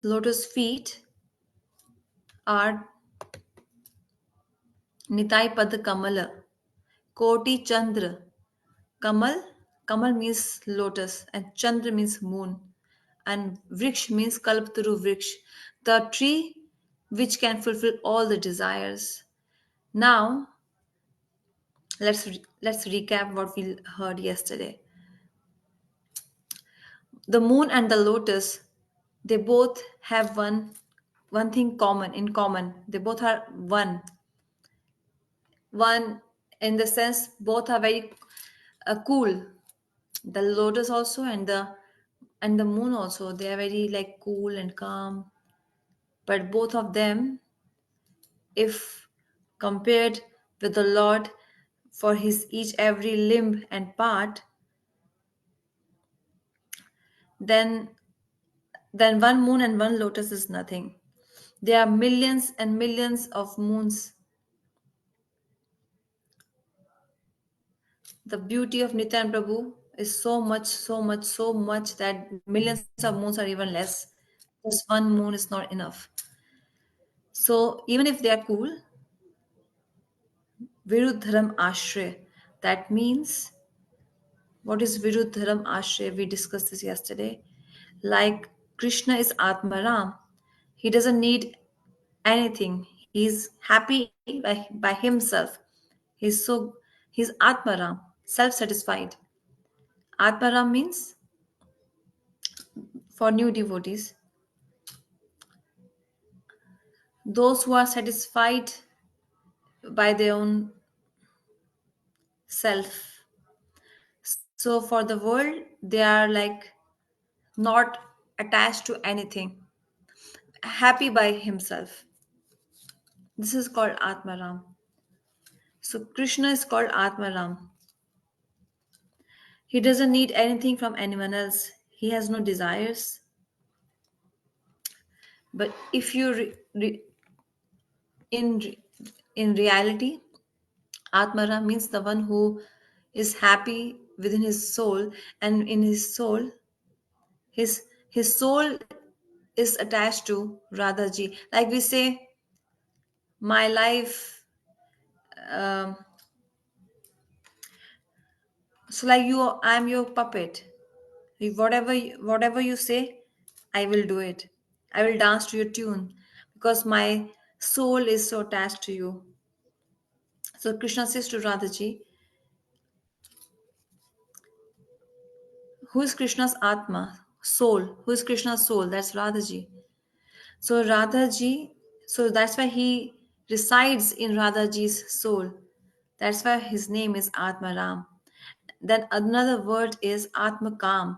Lotus feet are Nitai Pad Kamala, Koti Chandra. Kamal, Kamal means lotus and Chandra means moon. And Vriksh means Kalpataru Vriksh, the tree which can fulfill all the desires. Now, let's recap what we heard yesterday. The moon and the lotus, they both have one thing common in common. They both are one in the sense both are very cool. The lotus also and the moon also, they are very like cool and calm. But both of them, if compared with the Lord for his each every limb and part, then one moon and one lotus is nothing. There are millions and millions of moons. The beauty of Nitya and Prabhu is so much, so much, so much that millions of moons are even less. Just one moon is not enough. So even if they are cool, Virudharam Ashray, that means what is Virudharam Ashray? We discussed this yesterday. Like Krishna is Atmaram, he doesn't need anything. He's happy by himself. He's Atmaram, self-satisfied. Atmaram means for new devotees, those who are satisfied by their own self. So for the world, they are like not attached to anything, happy by himself. This is called Atmaram. So Krishna is called Atmaram. He doesn't need anything from anyone else. He has no desires. But if you in re- in reality, Atmaram means the one who is happy within his soul, and in his soul, his soul is attached to Radha ji. Like we say, my life. Um, so like you, I'm your puppet. Whatever you say, I will do it. I will dance to your tune because my soul is so attached to you. So Krishna says to Radhaji, who is Krishna's Atma? Soul. Who is Krishna's soul? That's Radhaji. So Radhaji, so that's why he resides in Radhaji's soul. That's why his name is Atmaram. Then another word is Atmakam.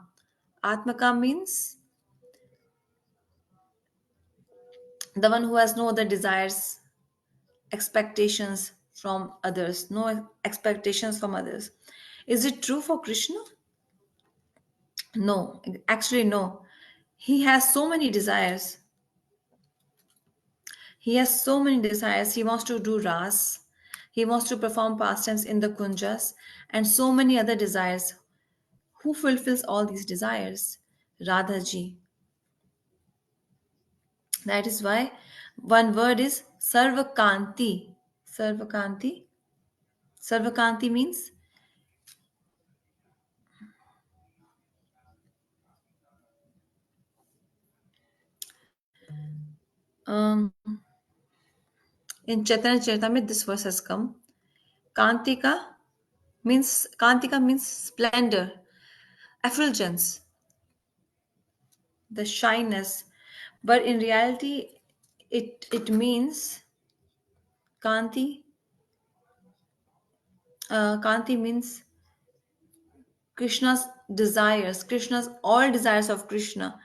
Atmakam means the one who has no other desires, expectations from others, no expectations from others. Is it true for Krishna? No, actually, no. He has so many desires. He has so many desires. He wants to do ras. He wants to perform pastimes in the kunjas and so many other desires. Who fulfills all these desires? Radhaji. That is why one word is Sarvakanti. Sarvakanti. Sarvakanti means um, in Chaitanya Charitamrita this verse has come. Kantika means splendor, effulgence, the shyness. But in reality, it means Kanti. Kanti means Krishna's desires, Krishna's all desires of Krishna.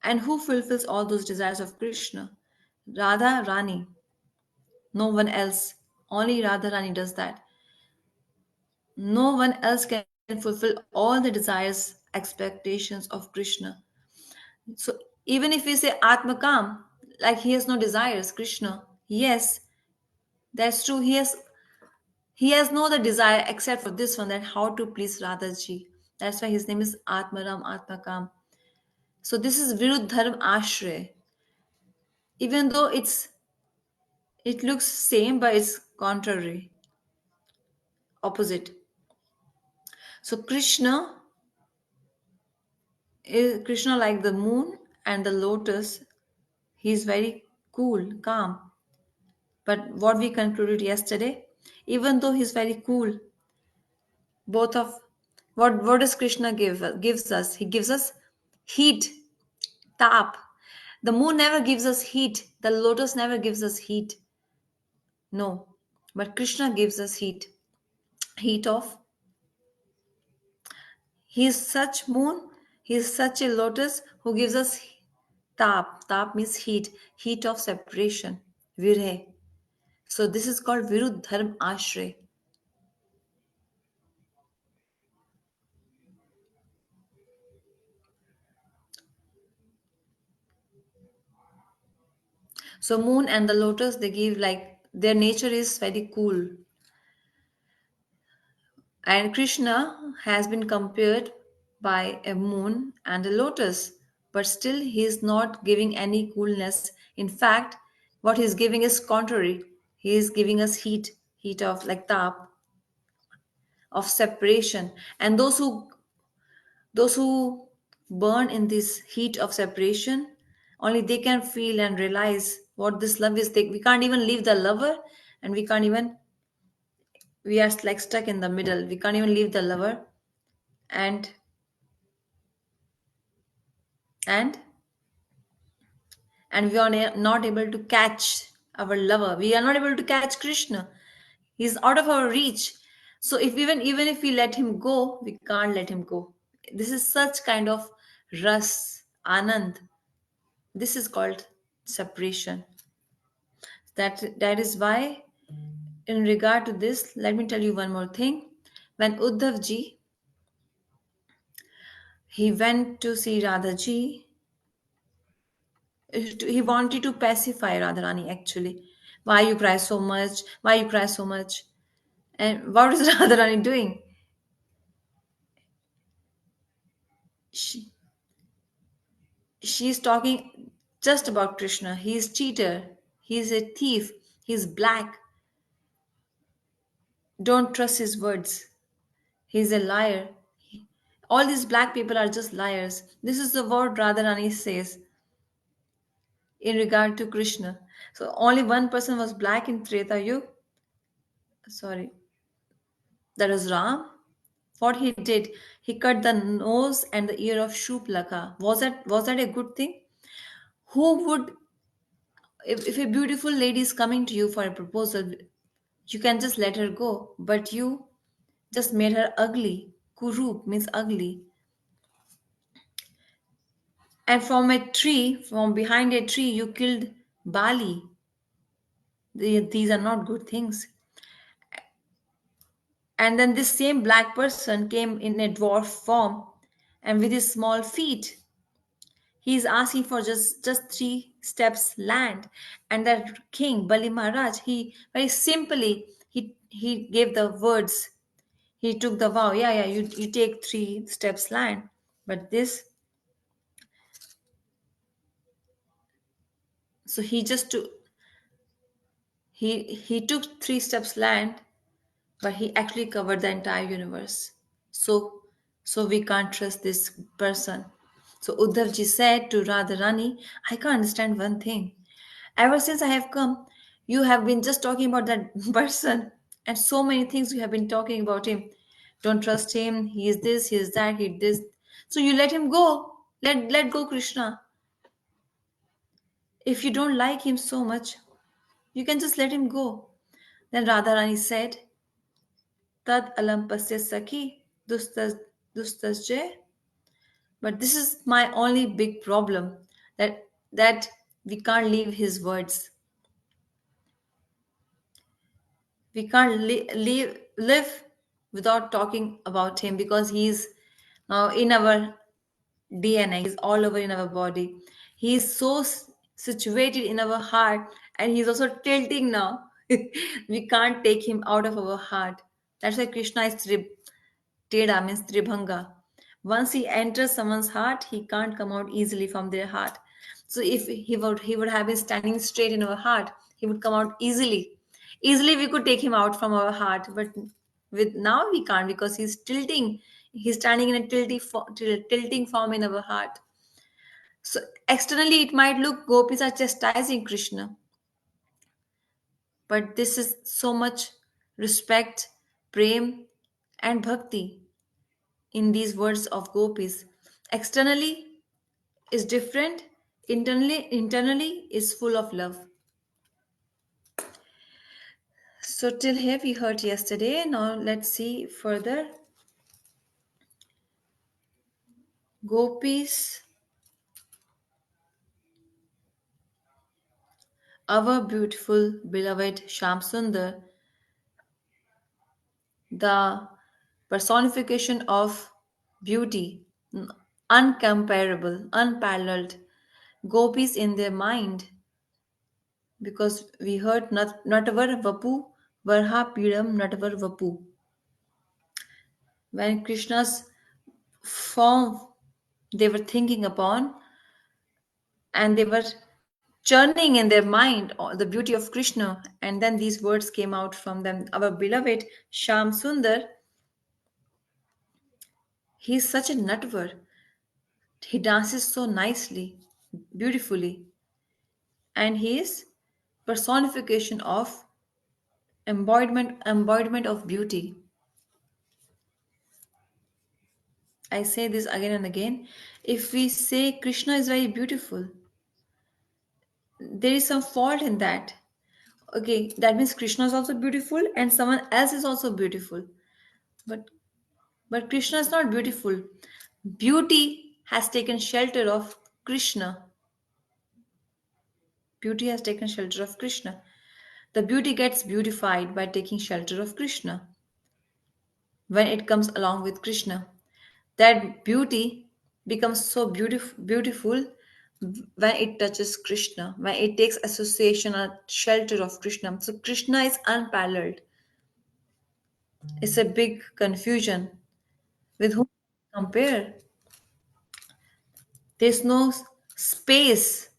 And who fulfills all those desires of Krishna? Radha Rani. No one else. Only Radha Rani does that. No one else can fulfill all the desires, expectations of Krishna. So even if we say Atmakam, like he has no desires, Krishna, yes, that's true. He has no other desire except for this one, that how to please Radhaji. That's why his name is Atmaram Atmakam. So this is Viruddharam Ashray. even though it looks same, but it's contrary, opposite. So Krishna like the moon and the lotus. He's very cool, calm. But what we concluded yesterday, even though he's very cool, both of what does Krishna gives us? He gives us heat, tap. The moon never gives us heat. The lotus never gives us heat. No, but Krishna gives us heat. Heat of He is such moon. He is such a lotus who gives us tap. Tap means heat. Heat of separation. Virhe. So this is called Virud Dharm Ashray. So moon and the lotus they give like their nature is very cool. And Krishna has been compared by a moon and a lotus, but still he is not giving any coolness. In fact, what he is giving is contrary. He is giving us heat, heat of like tap, of separation. And those who burn in this heat of separation, only they can feel and realize what this love is. We can't even leave the lover, and we are like stuck in the middle. We can't even leave the lover, and and and we are not able to catch our lover. We are not able to catch Krishna. He's out of our reach. So if even if we let him go, we can't let him go. This is such kind of ras, anand. This is called separation. That is why, in regard to this, let me tell you one more thing. When Uddhav ji he went to see Radha ji, he wanted to pacify Radharani actually. Why you cry so much? Why you cry so much? And what is Radharani doing? She, she's talking just about Krishna. He is cheater. He is a thief. He is black. Don't trust his words. He is a liar. All these black people are just liars. This is the word Radharani says in regard to Krishna. So only one person was black in Treta Yuga. Sorry, that was Ram. What he did, he cut the nose and the ear of Shuplaka. Was that a good thing? Who would, if a beautiful lady is coming to you for a proposal, you can just let her go, but you just made her ugly. Kurup means ugly. And from behind a tree, you killed Bali. These are not good things. And then this same black person came in a dwarf form and with his small feet. He is asking for just 3 steps land. And that king, Bali Maharaj, he very simply he gave the words. He took the vow, yeah, you take 3 steps land. But this, so he took 3 steps land, but he actually covered the entire universe. So, so we can't trust this person. So Uddhavji said to Radharani, I can't understand one thing. Ever since I have come, you have been just talking about that person, and so many things you have been talking about him. Don't trust him. He is this. He is that. He is this. So you let him go. Let go, Krishna. If you don't like him so much, you can just let him go. Then Radharani said, Tad alampasya sakhi dustasjay. But this is my only big problem, that we can't leave his words. We can't live without talking about him because he's now in our DNA. He's all over in our body. He's so situated in our heart, and he's also tilting now. We can't take him out of our heart. That's why Krishna is Teda means Tribhanga. Once he enters someone's heart, he can't come out easily from their heart. So if he would have been standing straight in our heart, he would come out easily. Easily we could take him out from our heart, but with now we can't because he's tilting. He's standing in a tilting form in our heart. So externally it might look gopis are chastising Krishna, but this is so much respect, prem, and bhakti in these words of gopis. Externally is different, internally is full of love. So till here we heard yesterday. Now let's see further. Gopis, our beautiful beloved Shamsundar, the personification of beauty, uncomparable, unparalleled. Gopis in their mind, because we heard Natavar Vapu, Varha Pidam Natavar Vapu. When Krishna's form they were thinking upon, and they were churning in their mind the beauty of Krishna, and then these words came out from them. Our beloved Sham Sundar, he's such a natvar. He dances so nicely, beautifully, and he is personification of embodiment of beauty. I say this again and again. If we say Krishna is very beautiful, there is some fault in that. Okay, that means Krishna is also beautiful and someone else is also beautiful. But Krishna is not beautiful. Beauty has taken shelter of Krishna. Beauty has taken shelter of Krishna. The beauty gets beautified by taking shelter of Krishna when it comes along with Krishna. That beauty becomes so beautiful when it touches Krishna, when it takes association or shelter of Krishna. So Krishna is unparalleled. It's a big confusion. With whom compare? There's no space.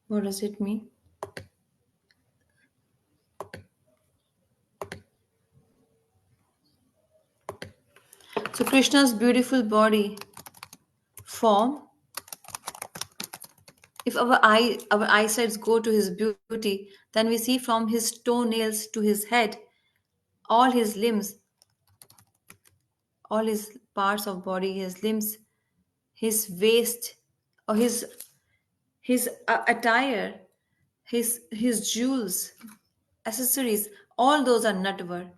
What does it mean? So Krishna's beautiful body form, if our eyesights go to his beauty, then we see from his toenails to his head, all his limbs, all his parts of body, his limbs, his waist, or his attire, his jewels, accessories, all those are natvar.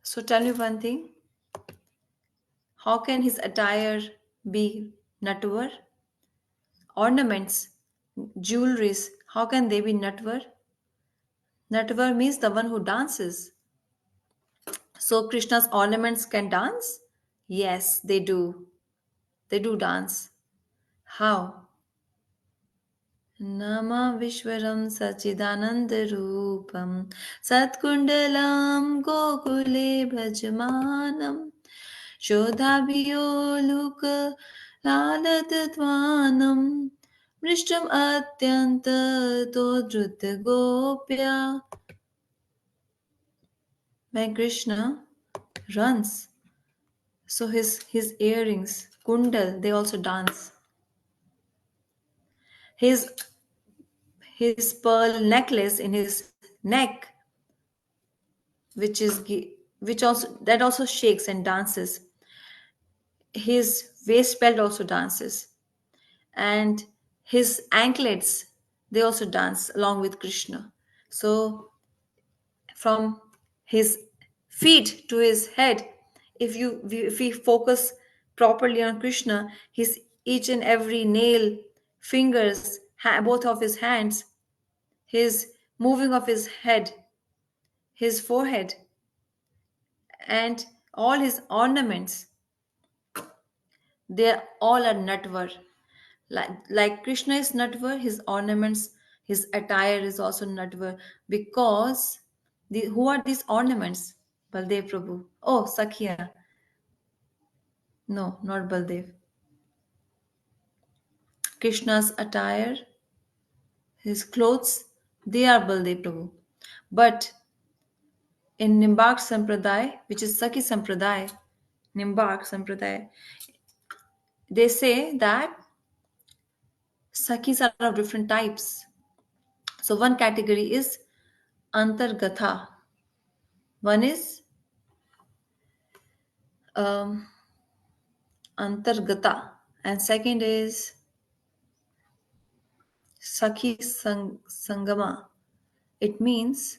So tell me one thing, how can his attire be natvar? Ornaments, jewelries, how can they be natvar? Natvar means the one who dances. So Krishna's ornaments can dance? Yes, they do. They do dance. How? Nama Vishwaram Sachidananda Rupam Satkundalam Gokule Bhajmanam Shodhabhiyoluka Lalatatvanam Mrishtam Atyanta Todruta Gopya. When Krishna runs, so his earrings, kundal, they also dance. His his pearl necklace in his neck, which also that also shakes and dances. His waist belt also dances, and his anklets, they also dance along with Krishna. So from his feet to his head, if we focus properly on Krishna, his each and every nail, fingers, both of his hands, his moving of his head, his forehead, and all his ornaments, they all are Natvar. Like Krishna is Natvar, his ornaments, his attire is also Natvar. Because who are these ornaments? Baldev Prabhu. Oh, Sakya. No, not Baldev. Krishna's attire, his clothes, they are Baldev Prabhu. But in Nimbak Sampradaya, which is Saki Sampradaya, Nimbak Sampradaya, they say that Sakis are of different types. So one category is Antargatha, one is um, Antargata, and second is Sangama. It means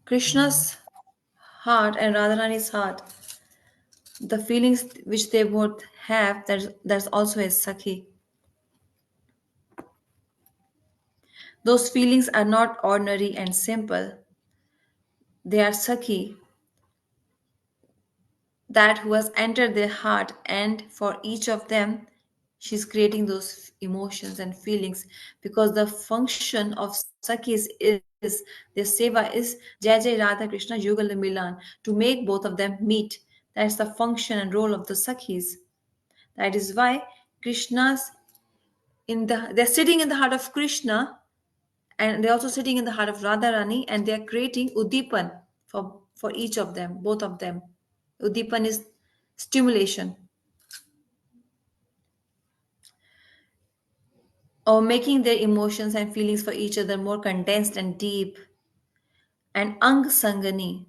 Krishna's heart and Radharani's heart, the feelings which they both have, there's also a Sakhi. Those feelings are not ordinary and simple. They are Sakhi, that who has entered their heart, and for each of them she's creating those emotions and feelings, because the function of Sakis is their seva is Jai Jai Radha Krishna Yugal Milan, to make both of them meet. That's the function and role of the Sakhis. That is why Krishna's they're sitting in the heart of Krishna, and they're also sitting in the heart of Radharani, and they are creating Udipan for each of them, both of them. Udipan is stimulation, or making their emotions and feelings for each other more condensed and deep. And Ang Sangani,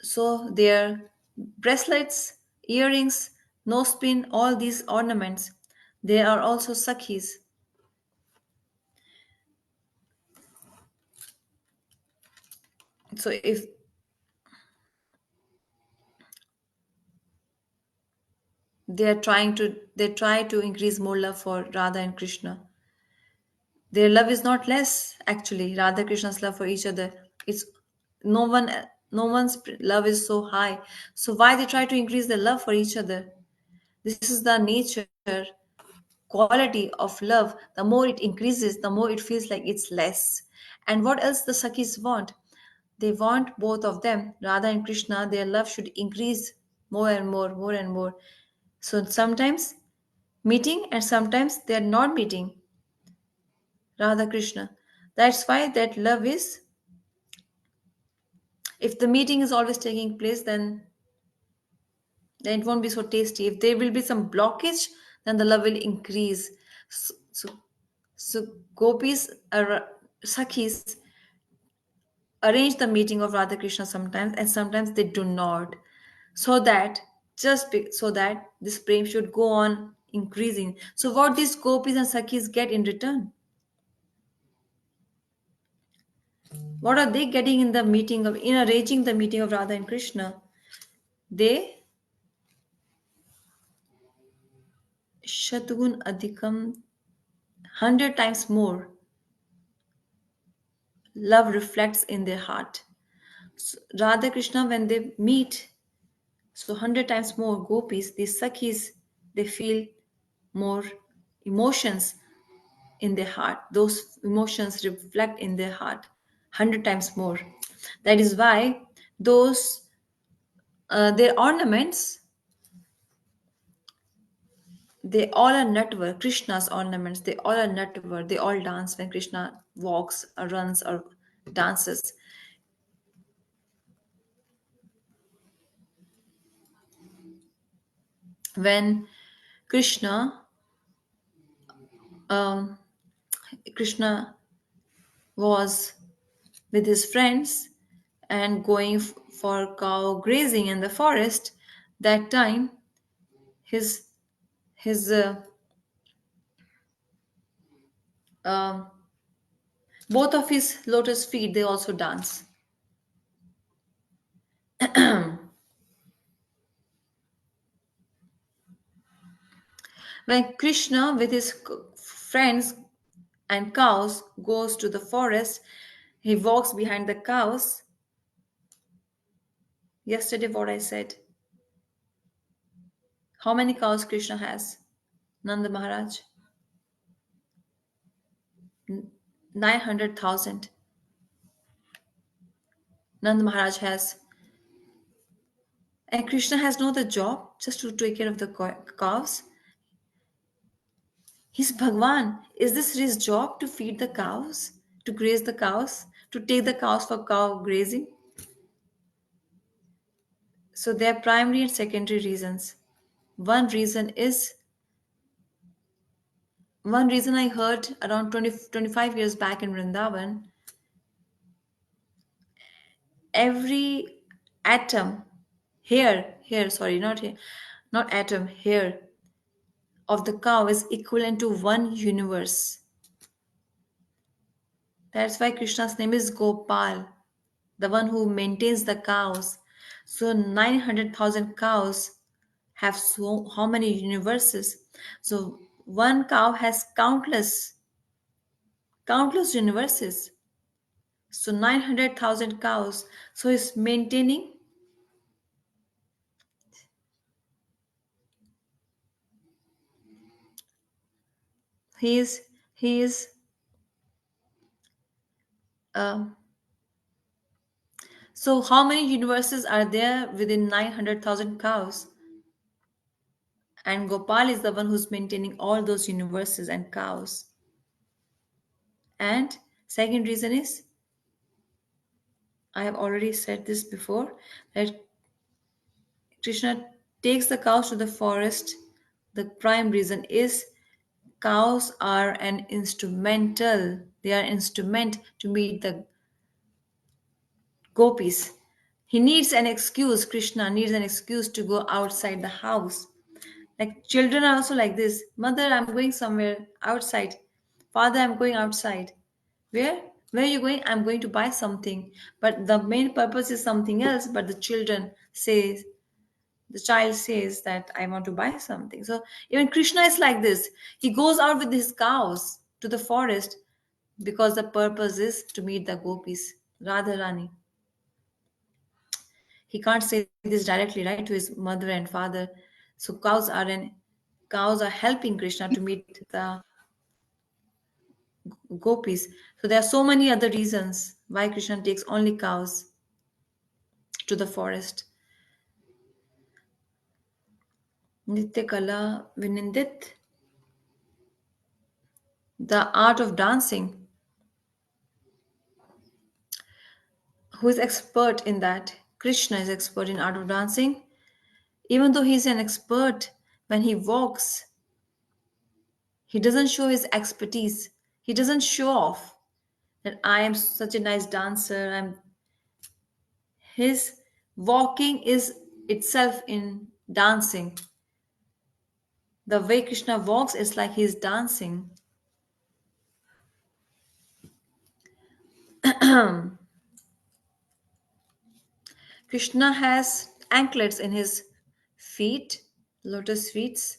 so their bracelets, earrings, nose pin, all these ornaments, they are also Sakhis. So if they try to increase more love for Radha and Krishna. Their love is not less, actually. Radha Krishna's love for each other, it's no one, no one's love is so high. So why they try to increase their love for each other? This is the nature, quality of love. The more it increases, the more it feels like it's less. And what else the Sakis want? They want both of them, Radha and Krishna, their love should increase more and more, more and more. So sometimes meeting, and sometimes they are not meeting Radha Krishna. That's why that love is, if the meeting is always taking place, then it won't be so tasty. If there will be some blockage, then the love will increase. So, so, so gopis, sakhis, arrange the meeting of Radha Krishna sometimes, and sometimes they do not, so that so that this prem should go on increasing. So what these gopis and sakhis get in return? What are they getting in the meeting of, in arranging the meeting of Radha and Krishna? They Shatgun Adhikam, 100 times more love reflects in their heart. So Radha Krishna, when they meet, so 100 times more gopis, these sakhis, they feel more emotions in their heart. Those emotions reflect in their heart 100 times more. That is why those their ornaments, they all are Natvar. Krishna's ornaments, they all are Natvar. They all dance when Krishna walks or runs or dances. When Krishna, um, Krishna was with his friends and going for cow grazing in the forest, that time his his um, both of his lotus feet, they also dance. When Krishna with his friends and cows, goes to the forest. He walks behind the cows. Yesterday, what I said. How many cows Krishna has? Nanda Maharaj? 900,000. Nanda Maharaj has. And Krishna has no other job just to take care of the cows. He's Bhagwan. Is this his job to feed the cows? To graze the cows? To take the cows for cow grazing? So there are primary and secondary reasons. One reason is one reason I heard around 20 to 25 years back in Vrindavan, every atom sorry, not here, not atom, hair of the cow is equivalent to one universe. That's why Krishna's name is Gopal, the one who maintains the cows. So 900,000 cows have so how many universes? So one cow has countless universes. So 900,000 cows. So he's maintaining. He is he is um, so how many universes are there within 900,000 cows? And Gopal is the one who's maintaining all those universes and cows. And second reason is, I have already said this before, that Krishna takes the cows to the forest. The prime reason is cows are an instrumental. They are instrument to meet the gopis. He needs an excuse. Krishna needs an excuse to go outside the house. Like children are also like this. Mother, I'm going somewhere outside. Father, I'm going outside. Where? Where are you going? I'm going to buy something. But the main purpose is something else. But the child says that I want to buy something. So even Krishna is like this. He goes out with his cows to the forest because the purpose is to meet the gopis, Radha Rani. He can't say this directly, right, to his mother and father. So cows are helping Krishna to meet the gopis. So there are so many other reasons why Krishna takes only cows to the forest. Nitya Kala Vinindit, the art of dancing. Who is expert in that? Krishna is expert in art of dancing. Even though he's an expert, when he walks, he doesn't show his expertise. He doesn't show off that I am such a nice dancer. His walking is itself in dancing. The way Krishna walks is like he's dancing. Krishna has anklets in his feet, lotus feet,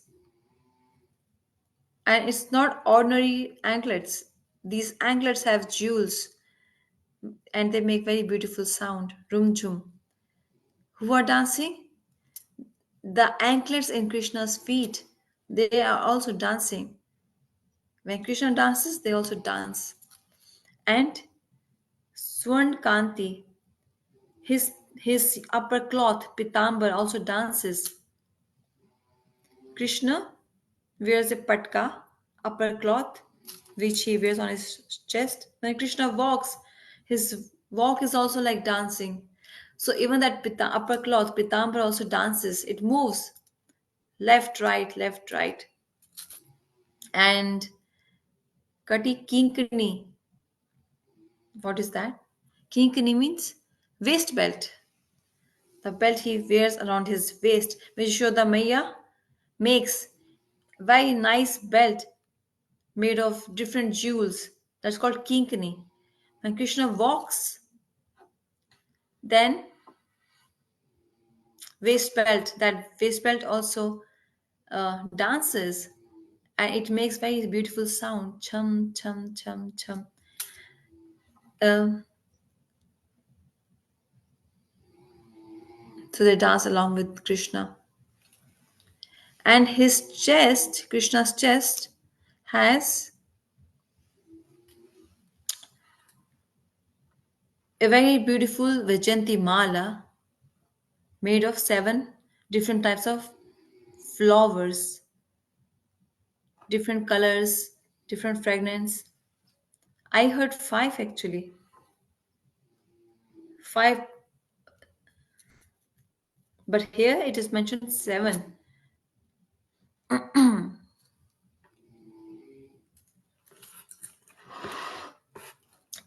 and it's not ordinary anklets. These anklets have jewels and they make very beautiful sound. Rumjum. Who are dancing? The anklets in Krishna's feet. They are also dancing. When Krishna dances, they also dance. And Swarn Kanti, his upper cloth, Pitambar, also dances. Krishna wears a patka, upper cloth, which he wears on his chest. When Krishna walks, his walk is also like dancing. So even that upper cloth, Pitambar, also dances. It moves left, right, left, right. And Kati Kinkani, what is that? Kinkani means waist belt. The belt he wears around his waist, which Yashoda Maya makes very nice belt made of different jewels. That's called kinkani. When Krishna walks, then waist belt. That waist belt also dances, and it makes very beautiful sound, chum chum chum chum. Um, so they dance along with Krishna, and his chest, Krishna's chest, has a very beautiful Vajanti mala made of seven different types of flowers, different colors, different fragrance. I heard five actually, five, but here it is mentioned seven.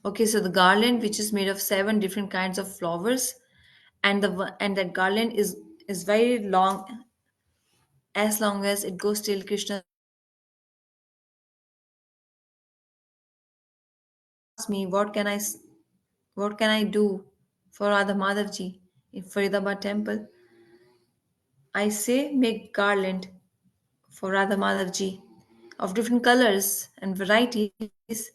Okay, so the garland, which is made of seven different kinds of flowers, and that garland is very long, as long as it goes till Krishna's feet. Ask me, what can I do for Radha Madhavji in Faridabad temple? I say make garland for Radha Madhavji of different colors and varieties.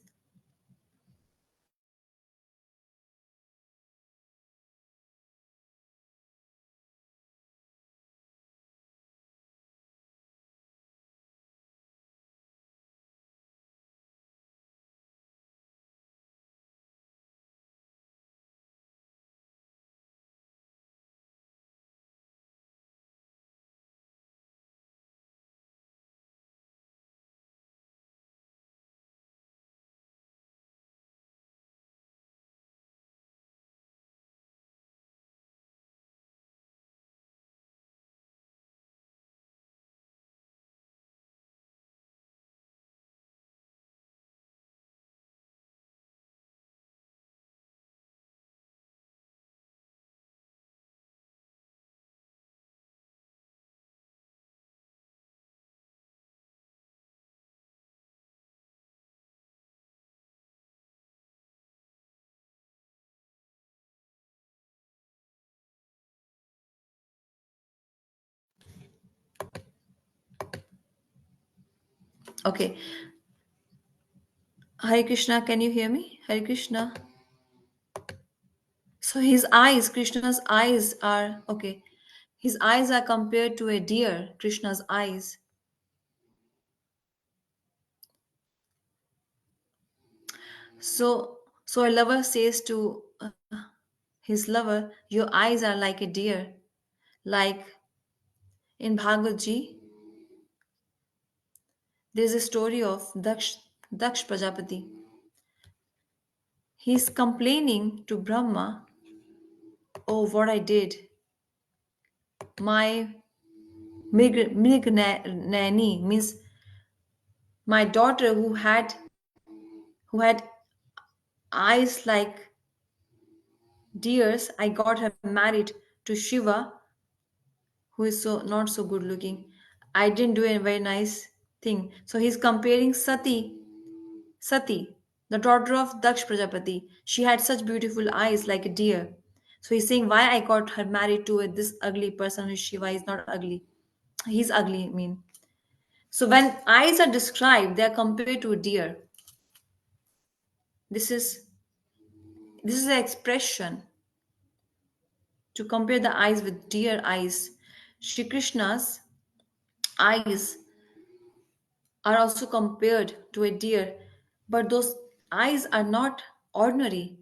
Okay, Hare Krishna, can you hear me? Hare Krishna. So his eyes, Krishna's eyes are okay. His eyes are compared to a deer, Krishna's eyes. So a lover says to his lover, "Your eyes are like a deer." Like in Bhagavad Ji, there's a story of Daksh Prajapati. He's complaining to Brahma, "Oh, what I did! My Mrignani means my daughter who had eyes like deers. I got her married to Shiva, who is so not so good looking. I didn't do a very nice thing." So he's comparing Sati, the daughter of Daksh Prajapati. She had such beautiful eyes like a deer. So he's saying why I got her married to this ugly person who is Shiva is not ugly. He's ugly, I mean. So when eyes are described, they are compared to a deer. This is this is an expression to compare the eyes with deer eyes. Shri Krishna's eyes are also compared to a deer, but those eyes are not ordinary.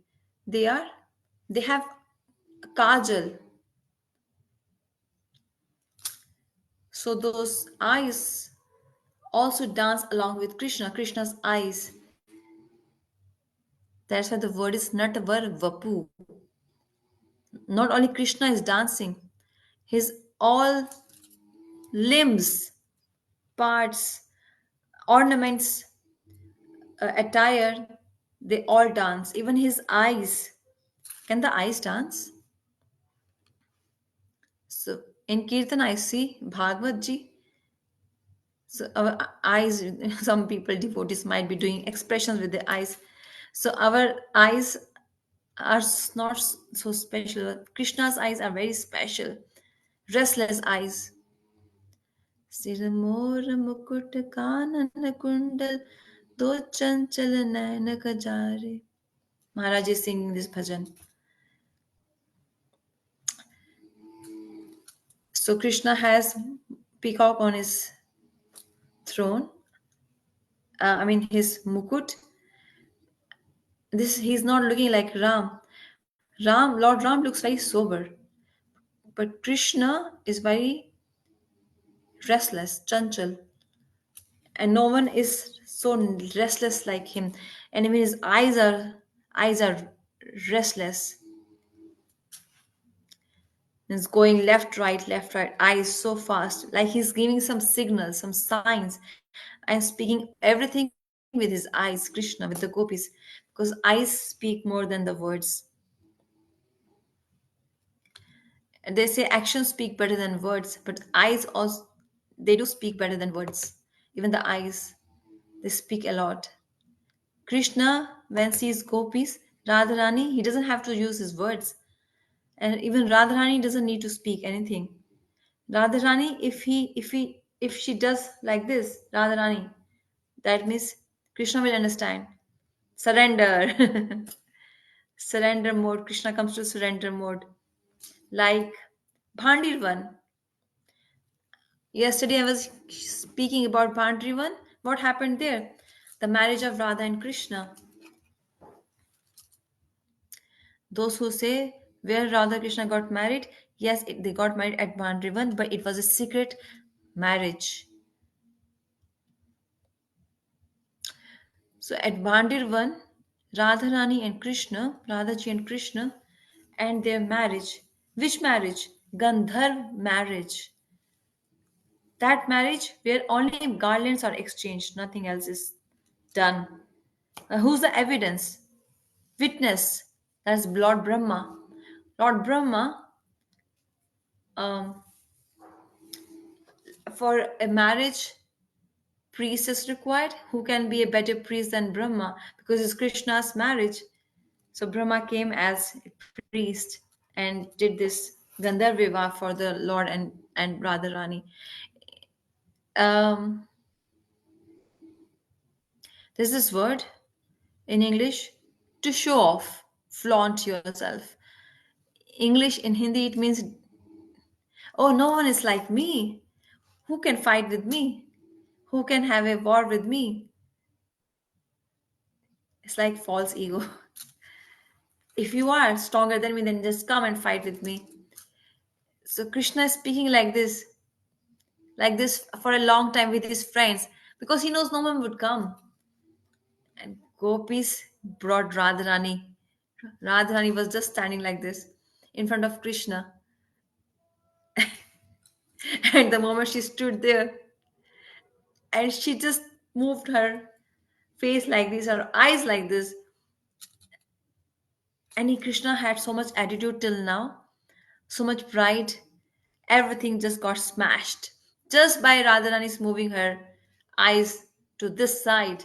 They are they have kajal. So those eyes also dance along with Krishna's eyes. That's why the word is Natvar Vapu. Not only Krishna is dancing, his all limbs, parts, ornaments, attire, they all dance. Even his eyes. Can the eyes dance? So in Kirtan, I see Bhagavad Ji. So our eyes, some people, devotees, might be doing expressions with the eyes. So our eyes are not so special. Krishna's eyes are very special, restless eyes. सिर मोर मुकुट कानन कुंडल दो चंचल नयन कजारे. Maharaj is singing this bhajan. So Krishna has peacock on his throne. I mean his mukut. This he's not looking like Ram. Lord Ram looks very sober, but Krishna is very restless, chanchal, and no one is so restless like him. And even his eyes are restless. It's going left, right, eyes so fast, like he's giving some signals, some signs, and speaking everything with his eyes, Krishna, with the gopis, because eyes speak more than the words. They say actions speak better than words, but eyes also they do speak better than words. Even the eyes, they speak a lot. Krishna, when sees gopis, Radharani, he doesn't have to use his words, and even Radharani doesn't need to speak anything. Radharani, if she does like this, Radharani, that means Krishna will understand. Surrender. Surrender mode. Krishna comes to surrender mode. Like Bhandirvan. Yesterday I was speaking about Bhandirvan. What happened there? The marriage of Radha and Krishna. Those who say where Radha Krishna got married, yes, they got married at Bhandirvan, but it was a secret marriage. So at Bhandirvan, Radharani and Krishna, Radhaji and Krishna, and their marriage. Which marriage? Gandharv marriage. That marriage where only garlands are exchanged, nothing else is done. Who's the evidence? Witness. That's Lord Brahma. Lord Brahma, um, for a marriage, priest is required. Who can be a better priest than Brahma? Because it's Krishna's marriage. So Brahma came as a priest and did this Gandharva for the Lord and Radharani. Um, there's this word in English to show off, flaunt yourself. English in Hindi it means, oh, no one is like me. Who can fight with me? Who can have a war with me? It's like false ego. If you are stronger than me, then just come and fight with me. So Krishna is speaking like this for a long time with his friends because he knows no one would come. And gopis brought Radharani. Radharani was just standing like this in front of Krishna. And the moment she stood there and she just moved her face like this, her eyes like this, and Krishna had so much attitude till now, so much pride, everything just got smashed just by Radharani's moving her eyes to this side.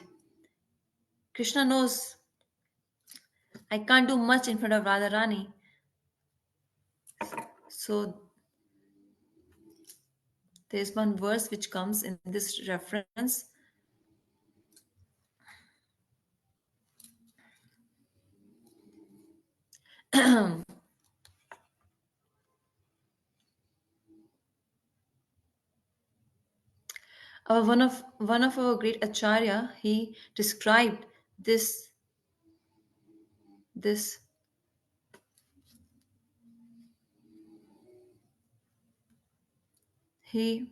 Krishna knows I can't do much in front of Radharani. So there's one verse which comes in this reference. One of our great acharya, he described this he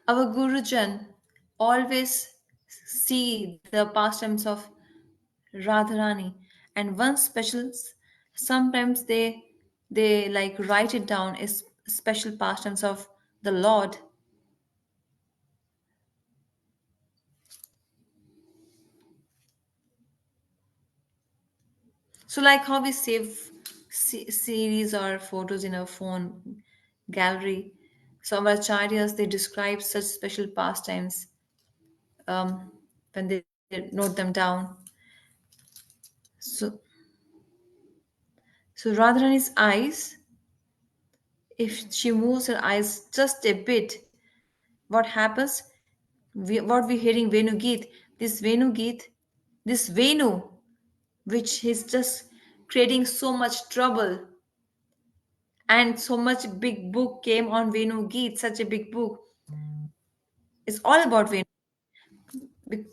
our Gurujan always see the pastimes of Radharani, and one special, sometimes they like write it down as special pastimes of the Lord. So like how we save series or photos in our phone gallery. So our acharyas they describe such special pastimes um, when they note them down. So Radharani's eyes if she moves her eyes just a bit, what happens? What we hearing Venu Geet, this Venu Geet, this Venu, which is just creating so much trouble, and so much big book came on Venu Geet, such a big book. It's all about Venu. Be-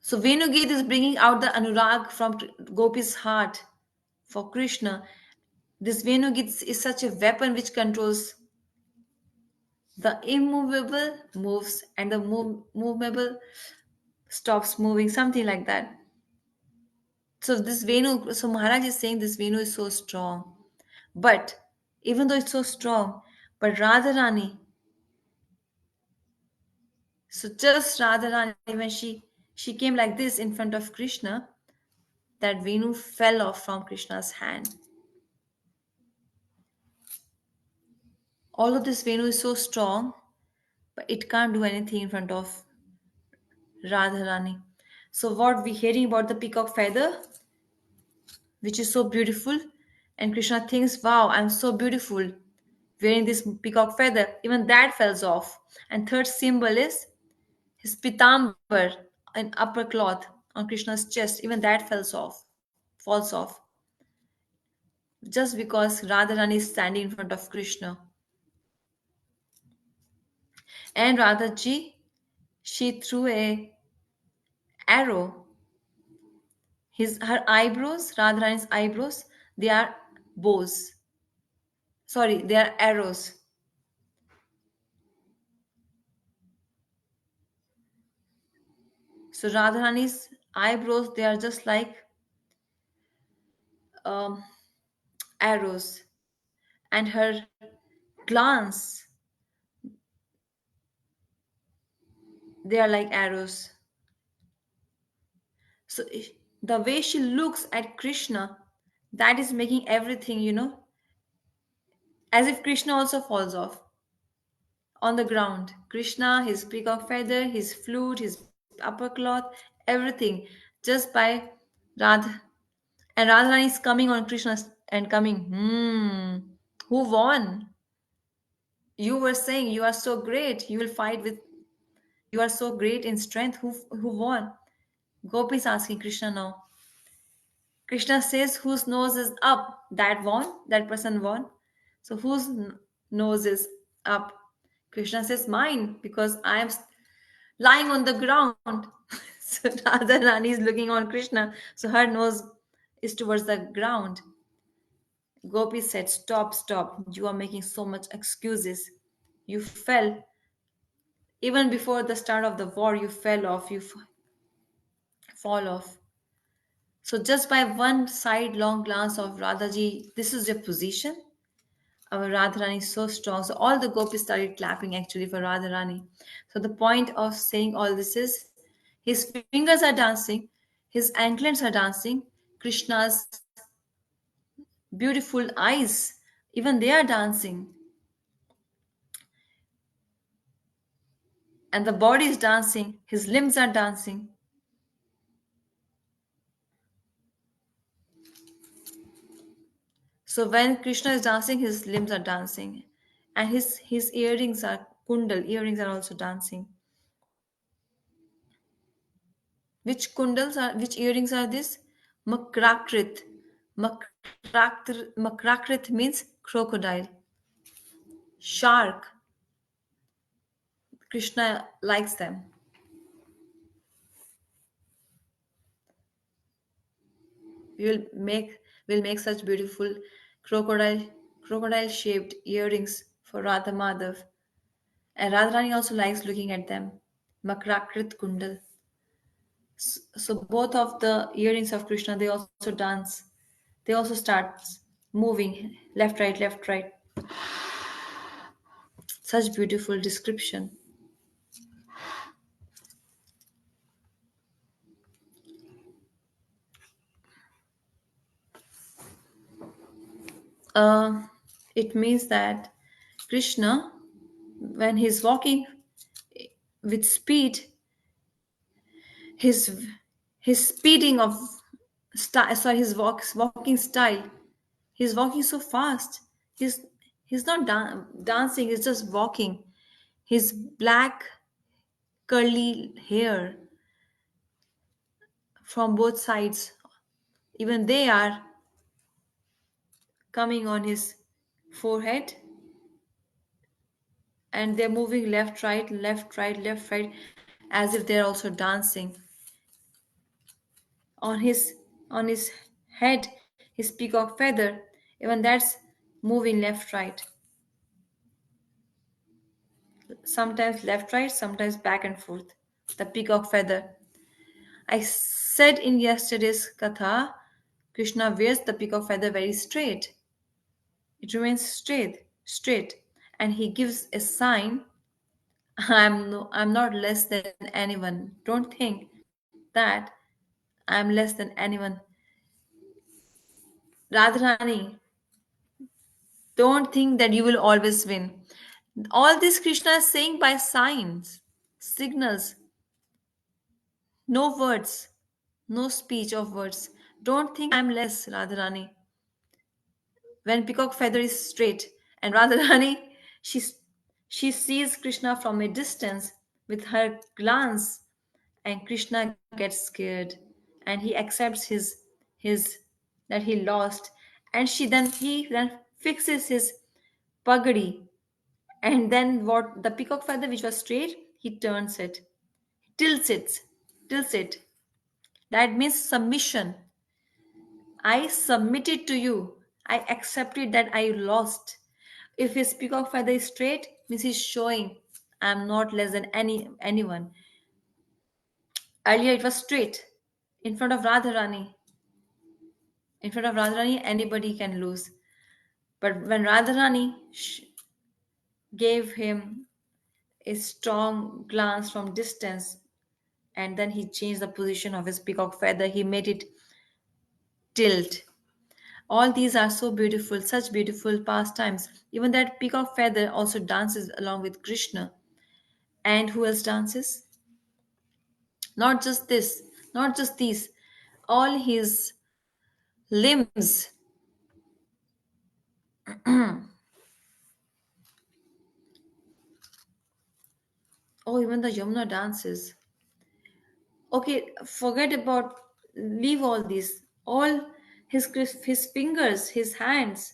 So Venu Geet is bringing out the anurag from Gopi's heart for Krishna. This Venu Geet is such a weapon which controls the immovable moves and the movable stops moving, something like that. So this Venu, so Maharaj is saying this Venu is so strong. But even though it's so strong, but Radharani, so just Radharani, when she came like this in front of Krishna, that Venu fell off from Krishna's hand. All of this Venu is so strong, but it can't do anything in front of Radharani. So what we hearing about the peacock feather, which is so beautiful, and Krishna thinks, "Wow, I'm so beautiful wearing this peacock feather." Even that falls off. And third symbol is his pitambar, an upper cloth on Krishna's chest. Even that falls off, just because Radharani is standing in front of Krishna. And Radhaji, she threw a arrow. Her eyebrows, Radharani's eyebrows, they are bows. Sorry, they are arrows. So Radharani's eyebrows, they are just like um, arrows, and her glance, they are like arrows. So the way she looks at Krishna, that is making everything, as if Krishna also falls off on the ground. Krishna, his peacock feather, his flute, his upper cloth, everything, just by Radha. And Radharani is coming on Krishna and coming, who won? You were saying you are so great, you will fight with, you are so great in strength. Who won? Gopi is asking Krishna now. Krishna says, whose nose is up? That won, that person won. So whose nose is up? Krishna says, mine, because I am lying on the ground. So Radharani is looking on Krishna, so her nose is towards the ground. Gopi said, stop, stop. You are making so much excuses. You fell. Even before the start of the war, you fell off. Fall off. So just by one sidelong glance of Radhaji, this is your position. Our Radharani is so strong. So all the gopis started clapping actually for Radharani. So the point of saying all this is his fingers are dancing, his anklets are dancing, Krishna's beautiful eyes, even they are dancing. And the body is dancing, his limbs are dancing. So when Krishna is dancing, his limbs are dancing. And his earrings are kundal, earrings are also dancing. Which earrings are this? Makrakrit. Makrakrit means crocodile. Shark. Krishna likes them. We will make such beautiful crocodile crocodile shaped earrings for Radha Madhav. And Radharani also likes looking at them. Makrakrit kundal. So both of the earrings of Krishna, they also dance. They also start moving left, right. Such beautiful description. Uh, it means that Krishna, when he's walking with speed, his his speeding of style, sorry, his walking style, he's walking so fast. He's he's not dancing, he's just walking. His black curly hair from both sides, even they are coming on his forehead, and they're moving left, right, left, right, left, right, as if they're also dancing. On his head, his peacock feather, even that's moving left, right, sometimes left, right, sometimes back and forth. The peacock feather. I said in yesterday's katha, Krishna wears the peacock feather very straight. It remains straight, and he gives a sign. I'm not less than anyone. Don't think that I'm less than anyone. Radharani, don't think that you will always win. All this Krishna is saying by signs, signals, no words, no speech of words. Don't think I'm less, Radharani. When peacock feather is straight, and Radharani, she she sees Krishna from a distance with her glance, and Krishna gets scared, and he accepts his that he lost, and he then fixes his pagadi, and then what the peacock feather which was straight, he turns it, tilts it, tilts it. That means submission. I submitted to you. I accepted that I lost. If his peacock feather is straight, means he's showing I'm not less than anyone. Earlier it was straight. In front of Radharani. In front of Radharani, anybody can lose. But when Radharani gave him a strong glance from distance, and then he changed the position of his peacock feather, he made it tilt. All these are so beautiful, such beautiful pastimes. Even that peacock feather also dances along with Krishna. And who else dances? Not just this, not just these. All his limbs, oh, even the Yamuna dances. Okay, forget about, leave all this. All his fingers, his hands,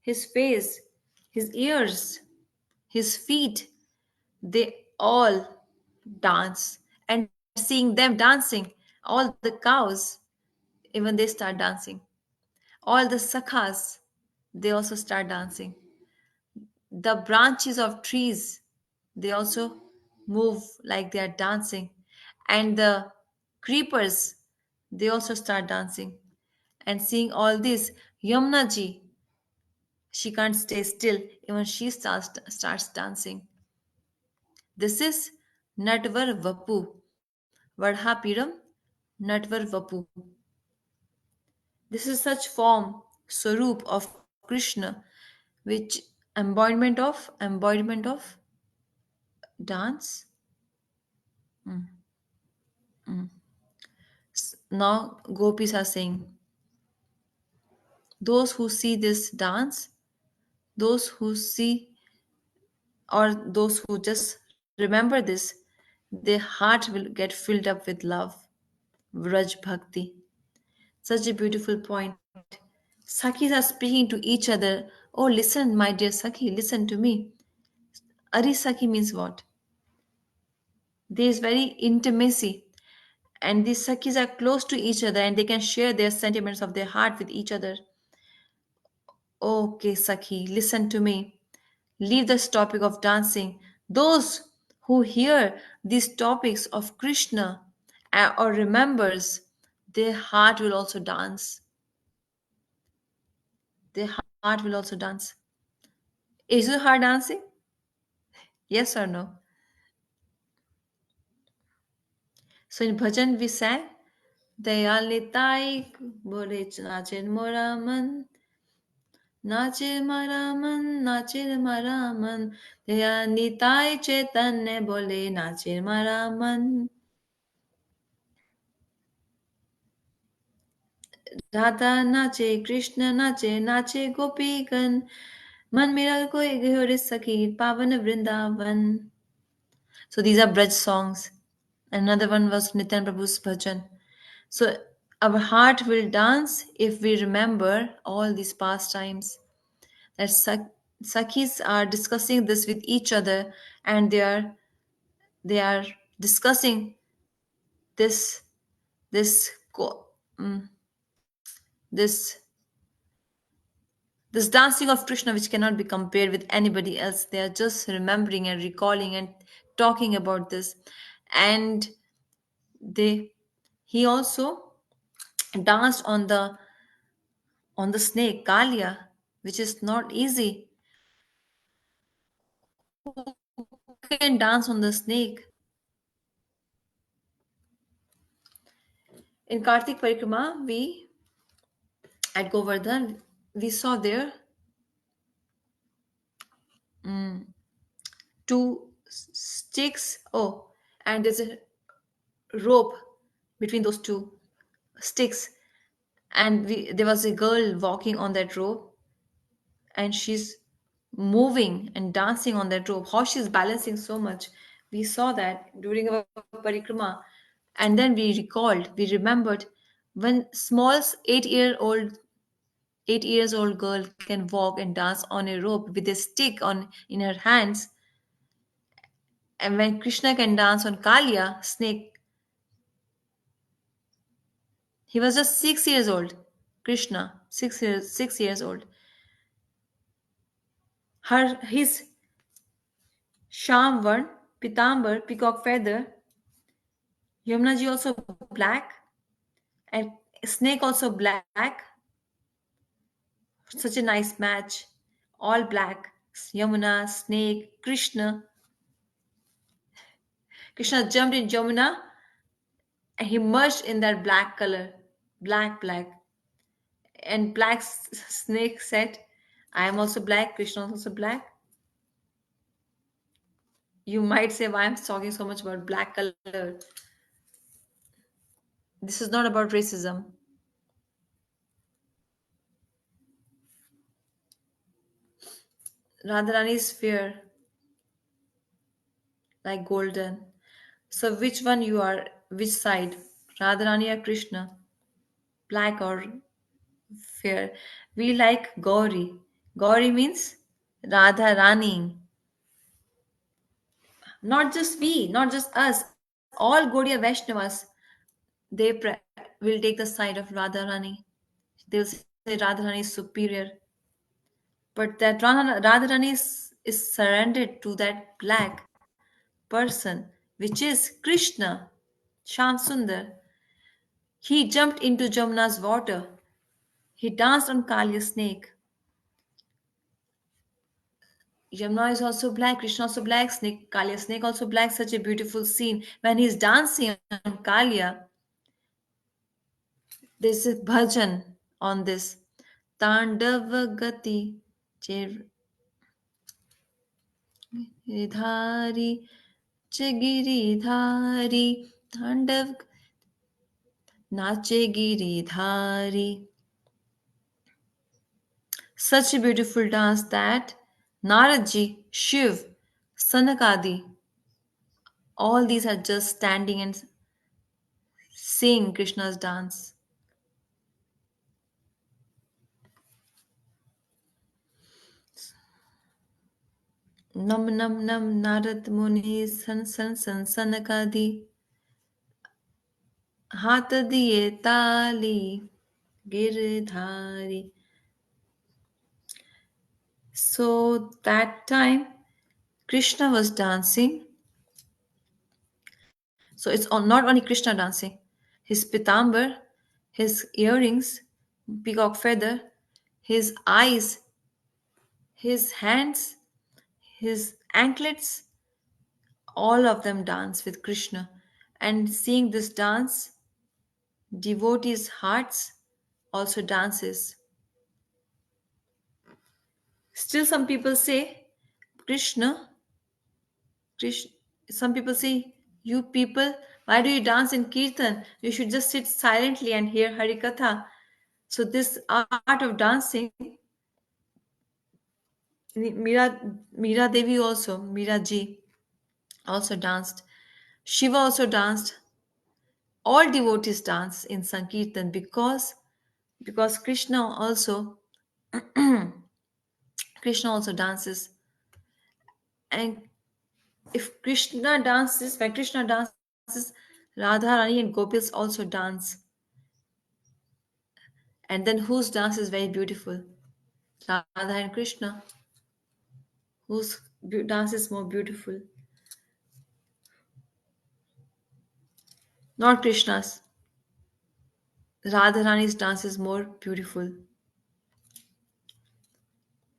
his face, his ears, his feet, they all dance. And seeing them dancing, all the cows, even they start dancing. All the sakhas, they also start dancing. The branches of trees, they also move like they are dancing. And the creepers, they also start dancing. And seeing all this, Yamuna ji, she can't stay still, even she starts dancing. This is Natvar Vapu, Vadhapiram Natvar Vapu. This is such form, Swaroop of Krishna, which embodiment of dance. Now gopis are saying, those who see this dance, those who see, or those who just remember this, their heart will get filled up with love. Vraj Bhakti. Such a beautiful point. Sakhis are speaking to each other. Oh, listen, my dear Sakhi, listen to me. Ari Sakhi means what? There is very intimacy, and these Sakhis are close to each other and they can share their sentiments of their heart with each other. Okay, Sakhi, listen to me. Leave this topic of dancing. Those who hear these topics of Krishna or remembers, their heart will also dance. Their heart will also dance. Is your heart dancing? Yes or no? So in bhajan we sang, Dayal nitai bole nachen moraman, nache maraman, nache maraman, Dayal nitai chaitanya bole nache maraman. Radha nache, Krishna nache, nache gopigan, Man mera koi ghore saki pavan vrindavan. So these are Braj songs. Another one was Nityan Prabhu's bhajan. So our heart will dance if we remember all these pastimes. That Sakhis are discussing this with each other, and they are discussing this this co- mm, this this dancing of Krishna, which cannot be compared with anybody else. They are just remembering and recalling and talking about this, and they he also danced on the snake Kalia, which is not easy. Who can dance on the snake? In Kartik Parikrama, we at Govardhan we saw there two sticks. Oh, and there's a rope between those two sticks, and there was a girl walking on that rope, and she's moving and dancing on that rope. How she's balancing so much. We saw that during our parikrama, and then we remembered when small 8 years old girl can walk and dance on a rope with a stick on in her hands, and when Krishna can dance on Kalia snake, he was just 6 years old. Krishna, 6 years old. His Shamvarn, Pitambar, peacock feather, Yamuna ji also black, and snake also black. Such a nice match. All black. Yamuna, snake, Krishna. Krishna jumped in Yamuna and he merged in that black color. Black, black. And black snake said, I am also black, Krishna is also black. You might say, why I'm talking so much about black color? This is not about racism. Radharani is fair, like golden. So which one you are? Which side? Radharani or Krishna? Black or fair? We like Gauri. Gauri means Radha Rani. Not just we, not just us. All Gaudiya Vaishnavas, they will take the side of Radha Rani. They'll say Radha Rani is superior. But that Radha Rani is surrendered to that black person, which is Krishna, Sham Sundar. He jumped into Jamuna's water. He danced on Kalia's snake. Yamuna is also black, Krishna also black, snake, Kalia snake also black. Such a beautiful scene. When he's dancing on Kalia, there's a bhajan on this. Tandava Giridhari च गिरिधारी तांडव नाचे Giridhari. Such a beautiful dance that Naradji, Shiv, Sanakadi, all these are just standing and seeing Krishna's dance. Nam nam nam Narad Muni san san san Sanakadi. हाथ दिए ताली Girdhari. So that time Krishna was dancing. So it's not only Krishna dancing. His pitambar, his earrings, peacock feather, his eyes, his hands, his anklets, all of them dance with Krishna. And seeing this dance, devotees' hearts also dances. Still, some people say, Krishna, Krishna. Some people say, you people, why do you dance in Kirtan? You should just sit silently and hear Harikatha. So, this art of dancing Meera Devi also, Meera Ji also danced. Shiva also danced. All devotees dance in Sankirtan because Krishna also dances. And if Krishna dances, when Krishna dances, Radha Rani and Gopis also dance. And then whose dance is very beautiful? Radha and Krishna. Whose dance is more beautiful? Not Krishna's. Radharani's dance is more beautiful.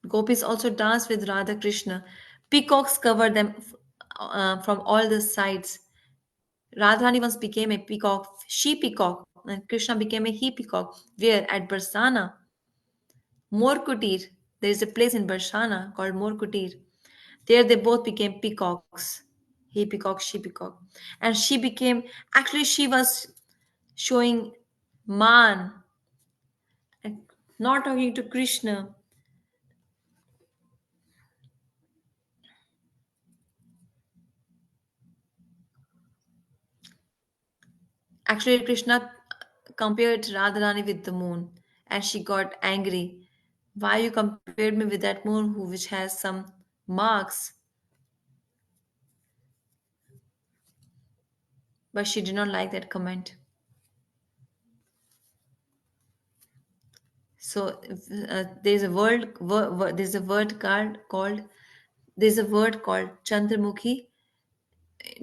Gopis also dance with Radha Krishna. Peacocks cover them from all the sides. Radharani once became a peacock, she peacock, and Krishna became a he peacock. Where? At Barsana. Morkutir. There is a place in Barsana called Morkutir. There they both became peacocks. He peacock, she peacock. And she became, actually, she was showing man and not talking to Krishna. Actually, Krishna compared Radharani with the moon and she got angry. Why you compared me with that moon which has some marks? But she did not like that comment. So there's a word called Chandramukhi.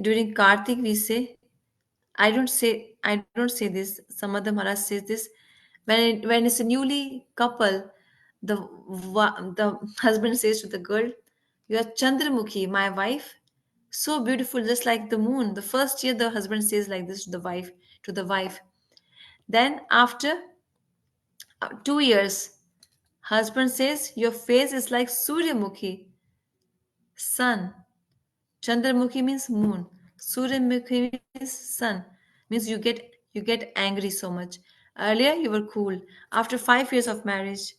During Kartik, we say, I don't say this. Some other Maharaj says this. When it's a newly couple, the husband says to the girl, "You are Chandramukhi, my wife, so beautiful, just like the moon." The first year, the husband says like this to the wife. Then after 2 years, husband says, "Your face is like Suryamukhi, sun." Chandramukhi means moon. Suryamukhi means sun. Means you get angry so much. Earlier you were cool. After 5 years of marriage,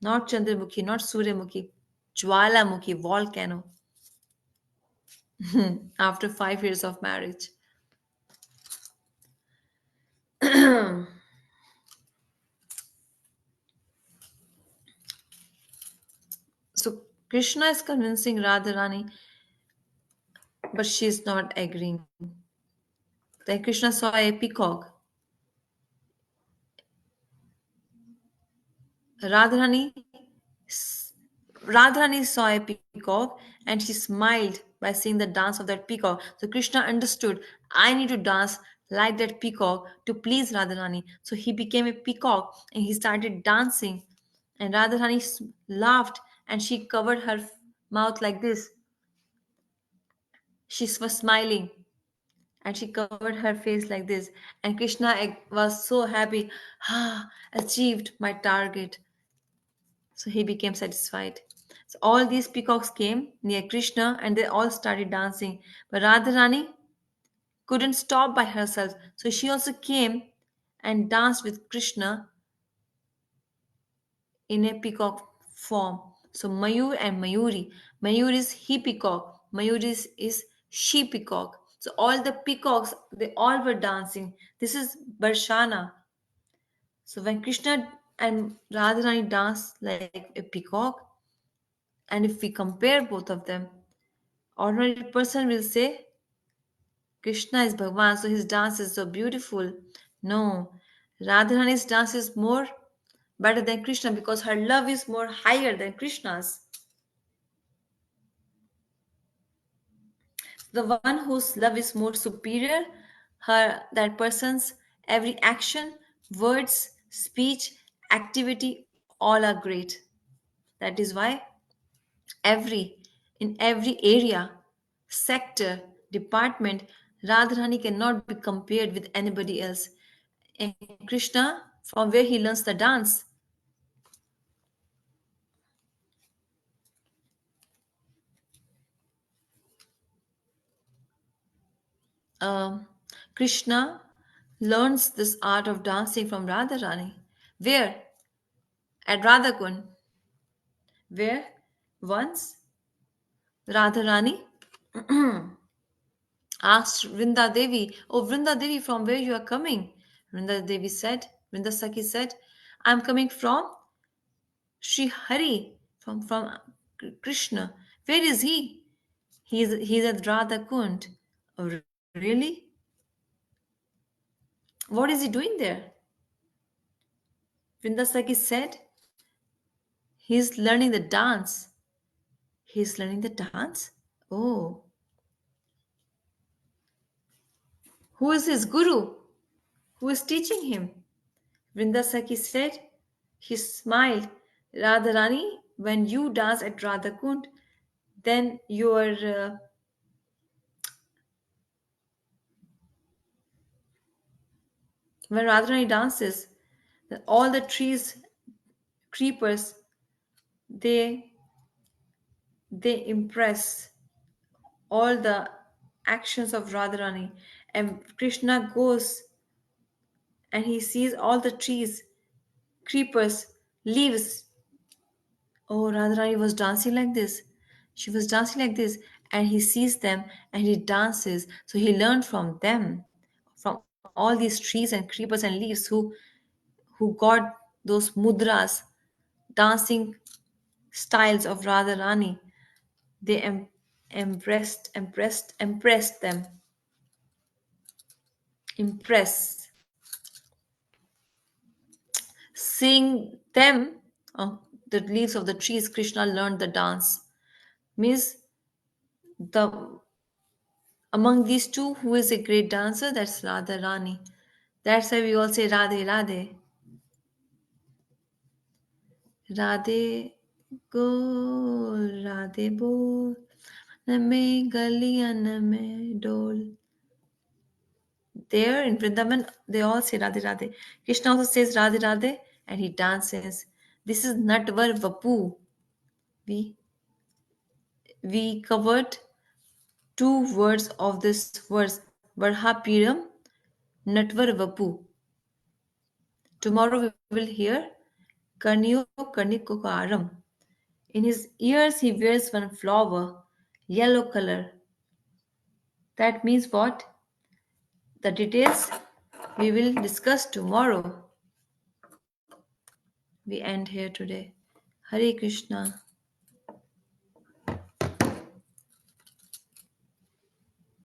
not Chandramukhi, not Suryamukhi, Jwalamukhi, volcano. After 5 years of marriage. So Krishna is convincing Radharani, but she is not agreeing. Then Krishna saw a peacock. Radharani Radharani saw a peacock and she smiled by seeing the dance of that peacock. So Krishna understood, I need to dance like that peacock to please Radharani. So he became a peacock and he started dancing. And Radharani laughed and she covered her mouth like this. She was smiling and she covered her face like this. And Krishna was so happy. Ah, achieved my target. So he became satisfied. So all these peacocks came near Krishna and they all started dancing. But Radharani couldn't stop by herself. So she also came and danced with Krishna in a peacock form. So Mayur and Mayuri. Mayur is he peacock. Mayur is she peacock. So all the peacocks, they all were dancing. This is Barshana. So when Krishna and Radharani dance like a peacock, and if we compare both of them, ordinary person will say Krishna is Bhagwan, so his dance is so beautiful. No, Radharani's dance is more better than Krishna because her love is more higher than Krishna's. The one whose love is more superior, her that person's every action, words, speech, activity, all are great. That is why every in every area, sector, department, Radharani cannot be compared with anybody else. And Krishna, from where he learns the dance, um, Krishna learns this art of dancing from Radharani. Where? At Radhakund. where once Radharani asked Vrinda Devi, "Oh, Vrinda Devi, from where you are coming?" Vrinda Saki said, "I'm coming from Sri Hari, from Krishna. Where is he? He's at Radha Kund." "Oh, really? What is he doing there?" Vrinda Saki said, "He's learning the dance." "He's learning the dance? Oh, who is his guru? Who is teaching him?" Vrinda Saki said. He smiled. "Radharani, when you dance at Radha Kund, then when Radharani dances, all the trees, creepers, they they impress all the actions of Radharani. And Krishna goes and he sees all the trees, creepers, leaves. Oh, Radharani was dancing like this. She was dancing like this, and he sees them and he dances. So he learned from them, from all these trees and creepers and leaves who got those mudras, dancing styles of Radharani. They impressed them. Impress. Seeing them, the leaves of the trees, Krishna learned the dance. Means the among these two, who is a great dancer? That's Radha Rani. That's why we all say Radhe Radhe. Radhe go, Radhe bol, name galiyan mein dol. There in Vrindavan, they all say Radhe Radhe. Krishna also says Radhe Radhe and he dances. This is Natvar Vapu. We we covered two words of this verse, Varhapiram, Natvar Vapu. Tomorrow we will hear Karniyo Karnikokaram. In his ears he wears one flower, yellow color. That means what? The details we will discuss tomorrow. We end here today. Hare Krishna.